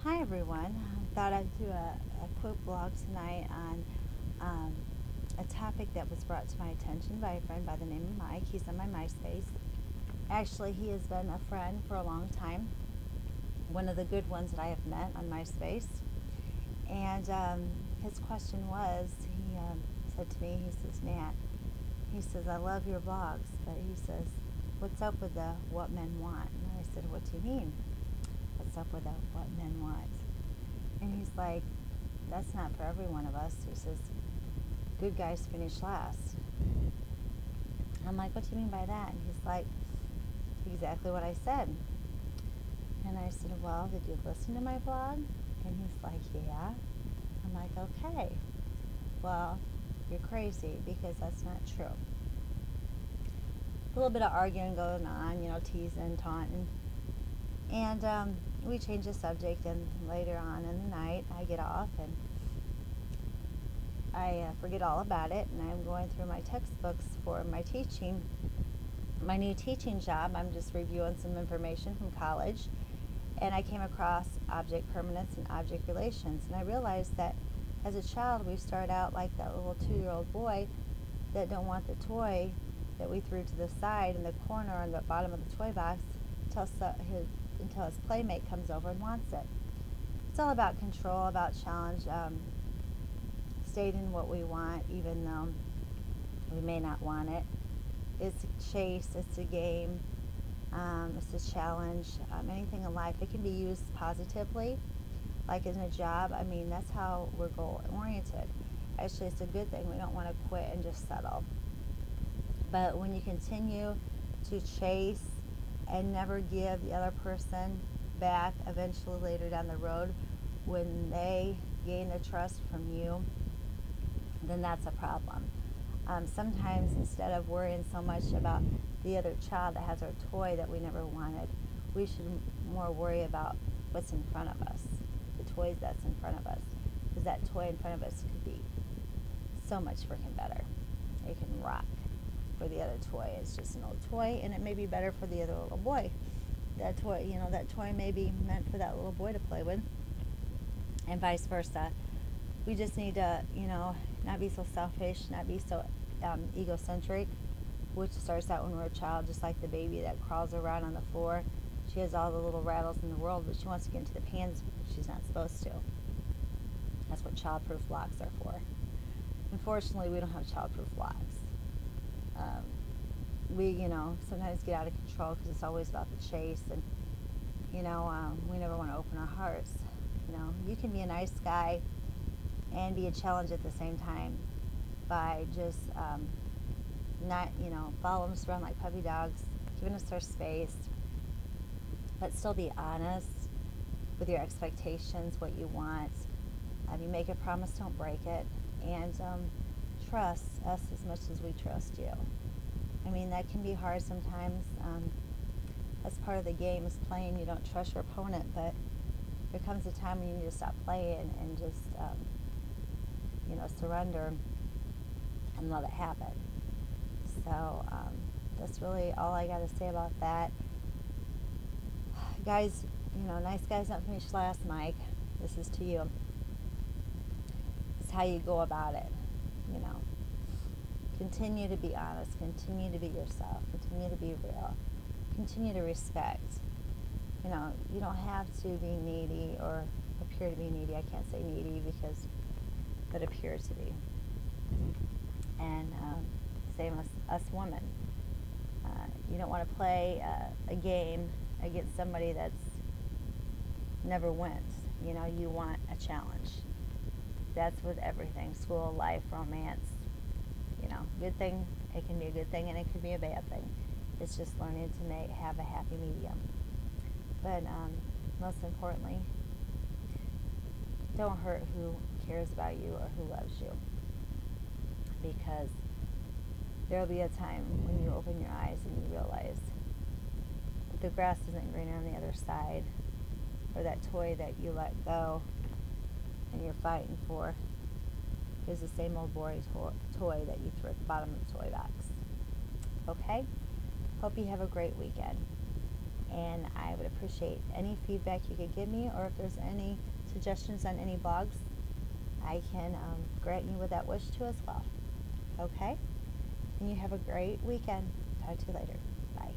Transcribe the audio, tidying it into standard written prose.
Hi everyone. I thought I'd do a quick blog tonight on a topic that was brought to my attention by a friend by the name of Mike. He's on my MySpace. Actually, he has been a friend for a long time, one of the good ones that I have met on MySpace. And his question was, he said to me, he says, Nat, he says, I love your blogs, but he says, what's up with the what men want? And I said, what do you mean? What's up with the what men want? And he's like, that's not for every one of us. He says, good guys finish last. I'm like, what do you mean by that? And he's like, exactly what I said. And I said, well, did you listen to my blog? And he's like, yeah. I'm like, okay. Well, you're crazy because that's not true. A little bit of arguing going on, teasing, taunting. And we changed the subject, and later on in the night, I get off and I forget all about it, and I'm going through my textbooks for my teaching, my new teaching job. I'm just reviewing some information from college, and I came across object permanence and object relations, and I realized that as a child, we start out like that little 2-year-old boy that don't want the toy that we threw to the side in the corner on the bottom of the toy box until his playmate comes over and wants it. It's all about control, about challenge, stating what we want even though we may not want it. It's a chase, it's a game, it's a challenge. Anything in life, it can be used positively, like in a job. I mean, that's how we're goal oriented. Actually, it's a good thing. We don't want to quit and just settle. But when you continue to chase and never give the other person back, eventually later down the road, when they gain the trust from you, then that's a problem. Sometimes instead of worrying so much about the other child that has our toy that we never wanted, we should more worry about what's in front of us, the toys that's in front of us, because that toy in front of us could be so much freaking better. It can rock. For the other toy, it's just an old toy, and it may be better for the other little boy. That toy may be meant for that little boy to play with, and vice versa. We just need to, not be so selfish, not be so egocentric, which starts out when we're a child, just like the baby that crawls around on the floor. She has all the little rattles in the world, but she wants to get into the pans, but she's not supposed to. That's what childproof locks are for. Unfortunately, we don't have childproof locks. We, sometimes get out of control because it's always about the chase, and, we never want to open our hearts. You can be a nice guy and be a challenge at the same time by just not, following us around like puppy dogs, giving us our space, but still be honest with your expectations, what you want. You make a promise, don't break it, and trust us as much as we trust you. I mean, that can be hard sometimes. That's part of the game, is playing. You don't trust your opponent, but there comes a time when you need to stop playing and just, surrender and let it happen. So that's really all I got to say about that. Guys, nice guys don't finish last, Mike. This is to you. It's how you go about it, Continue to be honest. Continue to be yourself. Continue to be real. Continue to respect. You don't have to be needy or appear to be needy. I can't say needy but appear to be. And same as us women. You don't want to play a game against somebody that's never wins. You want a challenge. That's with everything. School, life, romance. Good thing, it can be a good thing and it could be a bad thing. It's just learning to have a happy medium. But most importantly, don't hurt who cares about you or who loves you, because there will be a time when you open your eyes and you realize that the grass isn't greener on the other side, or that toy that you let go and you're fighting for is the same old boring toy that you threw at the bottom of the toy box. Okay? Hope you have a great weekend. and I would appreciate any feedback you could give me, or if there's any suggestions on any blogs, I can grant you with that wish too as well. Okay? And you have a great weekend. Talk to you later. Bye.